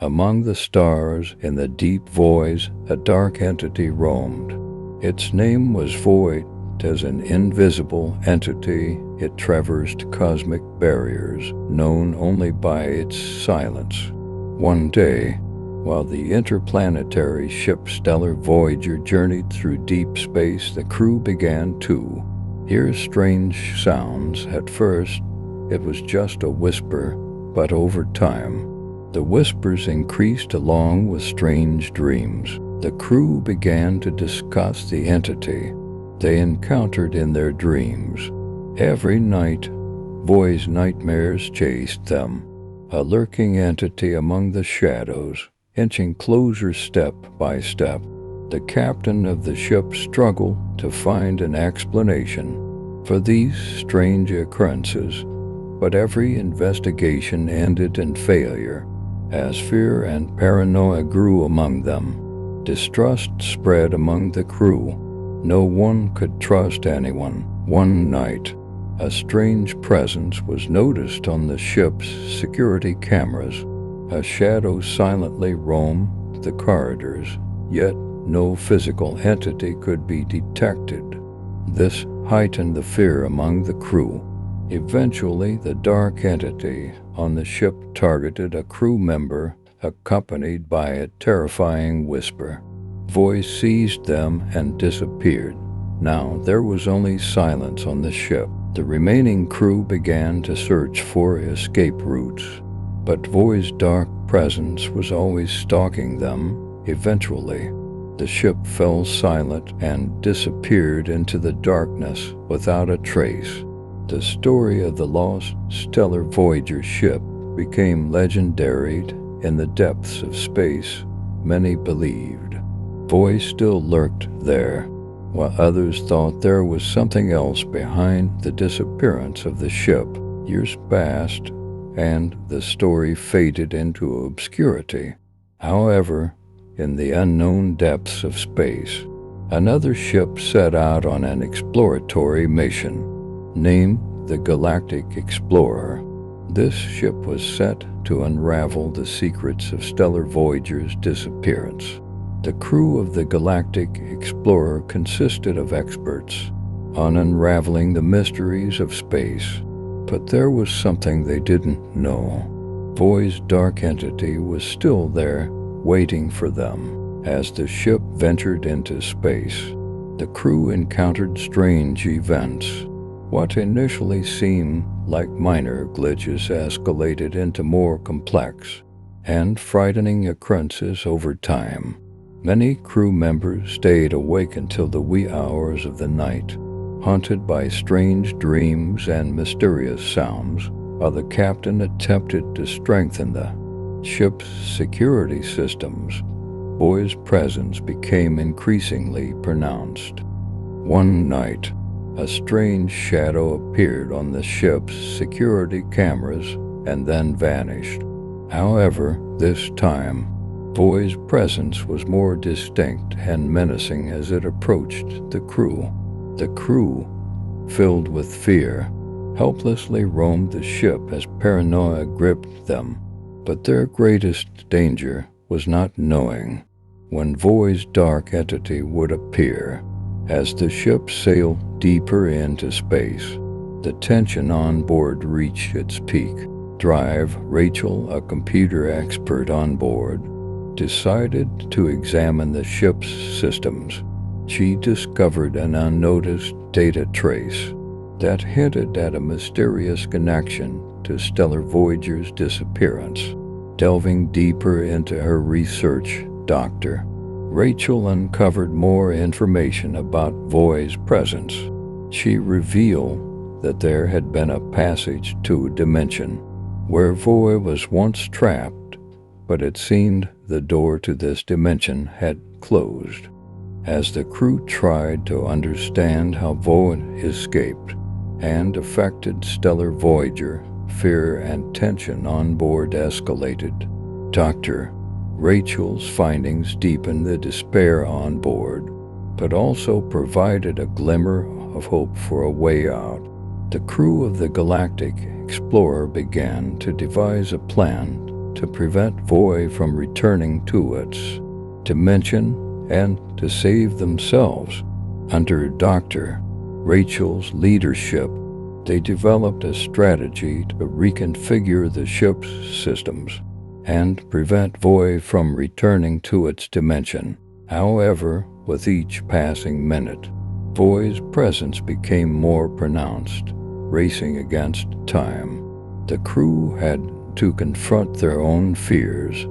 Among the stars in the deep voids, a dark entity roamed. Its name was Void. As an invisible entity, it traversed cosmic barriers, known only by its silence. One day, while the interplanetary ship Stellar Voyager journeyed through deep space, the crew began to hear strange sounds. At first, it was just a whisper, but over time, the whispers increased along with strange dreams. The crew began to discuss the entity they encountered in their dreams. Every night, Void's nightmares chased them, a lurking entity among the shadows, inching closer step by step. The captain of the ship struggled to find an explanation for these strange occurrences, but every investigation ended in failure. As fear and paranoia grew among them, distrust spread among the crew. No one could trust anyone. One night, a strange presence was noticed on the ship's security cameras. A shadow silently roamed the corridors, yet no physical entity could be detected. This heightened the fear among the crew. Eventually, the dark entity on the ship targeted a crew member, accompanied by a terrifying whisper. Voice seized them and disappeared. Now there was only silence on the ship. The remaining crew began to search for escape routes, but Voi's dark presence was always stalking them. Eventually, the ship fell silent and disappeared into the darkness without a trace. The story of the lost Stellar Voyager ship became legendary in the depths of space. Many believed Void still lurked there, while others thought there was something else behind the disappearance of the ship. Years passed, and the story faded into obscurity. However, in the unknown depths of space, another ship set out on an exploratory mission, named the Galactic Explorer. This ship was set to unravel the secrets of Stellar Voyager's disappearance. The crew of the Galactic Explorer consisted of experts on unraveling the mysteries of space, but there was something they didn't know. Void's dark entity was still there, waiting for them. As the ship ventured into space, the crew encountered strange events. What initially seemed like minor glitches escalated into more complex and frightening occurrences over time. Many crew members stayed awake until the wee hours of the night, haunted by strange dreams and mysterious sounds, while the captain attempted to strengthen the ship's security systems. Void's presence became increasingly pronounced. One night, a strange shadow appeared on the ship's security cameras and then vanished. However, this time, Void's presence was more distinct and menacing as it approached the crew. The crew, filled with fear, helplessly roamed the ship as paranoia gripped them. But their greatest danger was not knowing when Void's dark entity would appear. As the ship sailed deeper into space, the tension on board reached its peak. Rachel, a computer expert on board, decided to examine the ship's systems. She discovered an unnoticed data trace that hinted at a mysterious connection to Stellar Voyager's disappearance. Delving deeper into her research, Dr. Rachel uncovered more information about Void's presence. She revealed that there had been a passage to a dimension where Void was once trapped, but it seemed the door to this dimension had closed. As the crew tried to understand how Void escaped and affected Stellar Voyager, fear and tension on board escalated. Dr. Rachel's findings deepened the despair on board, but also provided a glimmer of hope for a way out. The crew of the Galactic Explorer began to devise a plan to prevent Voy from returning to its dimension and to save themselves. Under Dr. Rachel's leadership, they developed a strategy to reconfigure the ship's systems and prevent Voy from returning to its dimension. However, with each passing minute, Voy's presence became more pronounced, racing against time. The crew had to confront their own fears.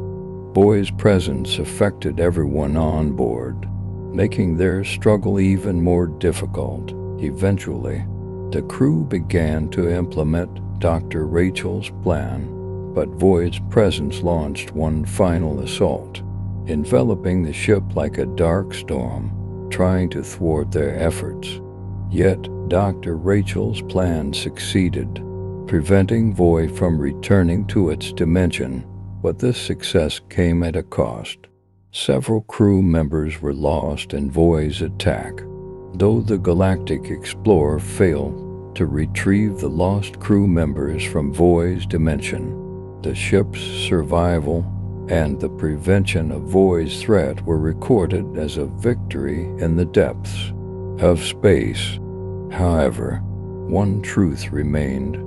Voy's presence affected everyone on board, making their struggle even more difficult. Eventually, the crew began to implement Dr. Rachel's plan, but Voy's presence launched one final assault, enveloping the ship like a dark storm, trying to thwart their efforts. Yet Dr. Rachel's plan succeeded, preventing Voy from returning to its dimension, but this success came at a cost. Several crew members were lost in Voy's attack. Though the Galactic Explorer failed to retrieve the lost crew members from Voy's dimension, the ship's survival and the prevention of Voy's threat were recorded as a victory in the depths of space. However, one truth remained.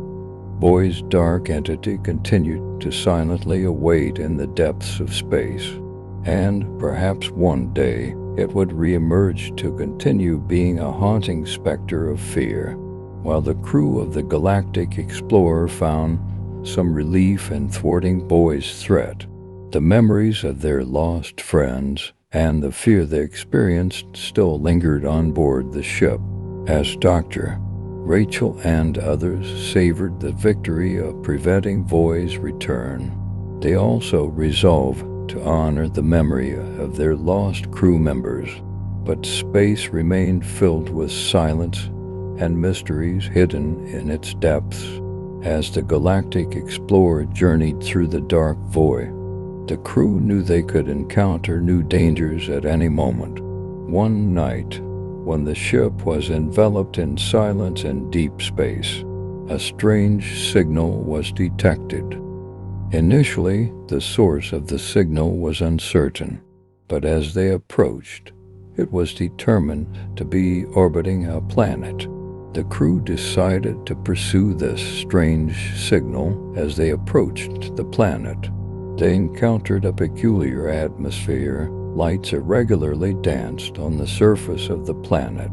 Voy's dark entity continued to silently await in the depths of space, and perhaps one day it would reemerge to continue being a haunting specter of fear. While the crew of the Galactic Explorer found some relief in thwarting Voy's threat, the memories of their lost friends and the fear they experienced still lingered on board the ship. As Dr. Rachel and others savored the victory of preventing Voy's return, they also resolved to honor the memory of their lost crew members. But space remained filled with silence and mysteries hidden in its depths. As the Galactic Explorer journeyed through the dark void, the crew knew they could encounter new dangers at any moment. One night, when the ship was enveloped in silence and deep space, a strange signal was detected. Initially, the source of the signal was uncertain, but as they approached, it was determined to be orbiting a planet. The crew decided to pursue this strange signal. As they approached the planet, they encountered a peculiar atmosphere. Lights irregularly danced on the surface of the planet.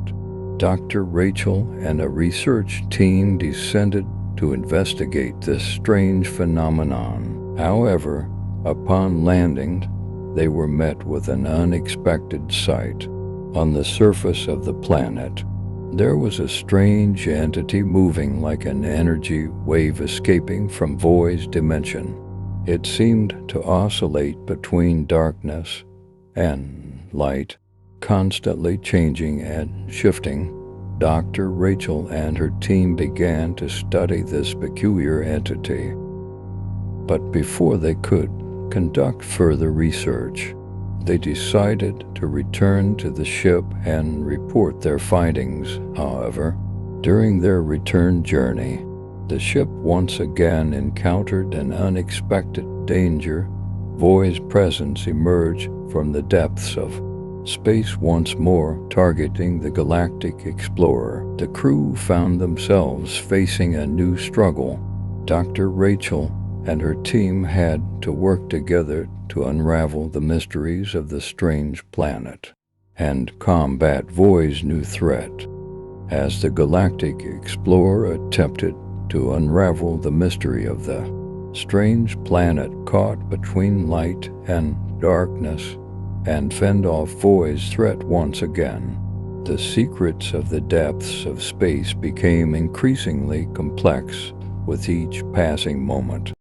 Dr. Rachel and a research team descended to investigate this strange phenomenon. However, upon landing, they were met with an unexpected sight. On the surface of the planet, there was a strange entity moving like an energy wave escaping from Voy's dimension. It seemed to oscillate between darkness and light, constantly changing and shifting. Dr. Rachel and her team began to study this peculiar entity. But before they could conduct further research, they decided to return to the ship and report their findings. However, during their return journey, the ship once again encountered an unexpected danger. Voy's presence emerged from the depths of space once more, targeting the Galactic Explorer. The crew found themselves facing a new struggle. Dr. Rachel and her team had to work together to unravel the mysteries of the strange planet and combat Voy's new threat. As the Galactic Explorer attempted to unravel the mystery of the strange planet caught between light and darkness and fend off Voy's threat once again, the secrets of the depths of space became increasingly complex with each passing moment.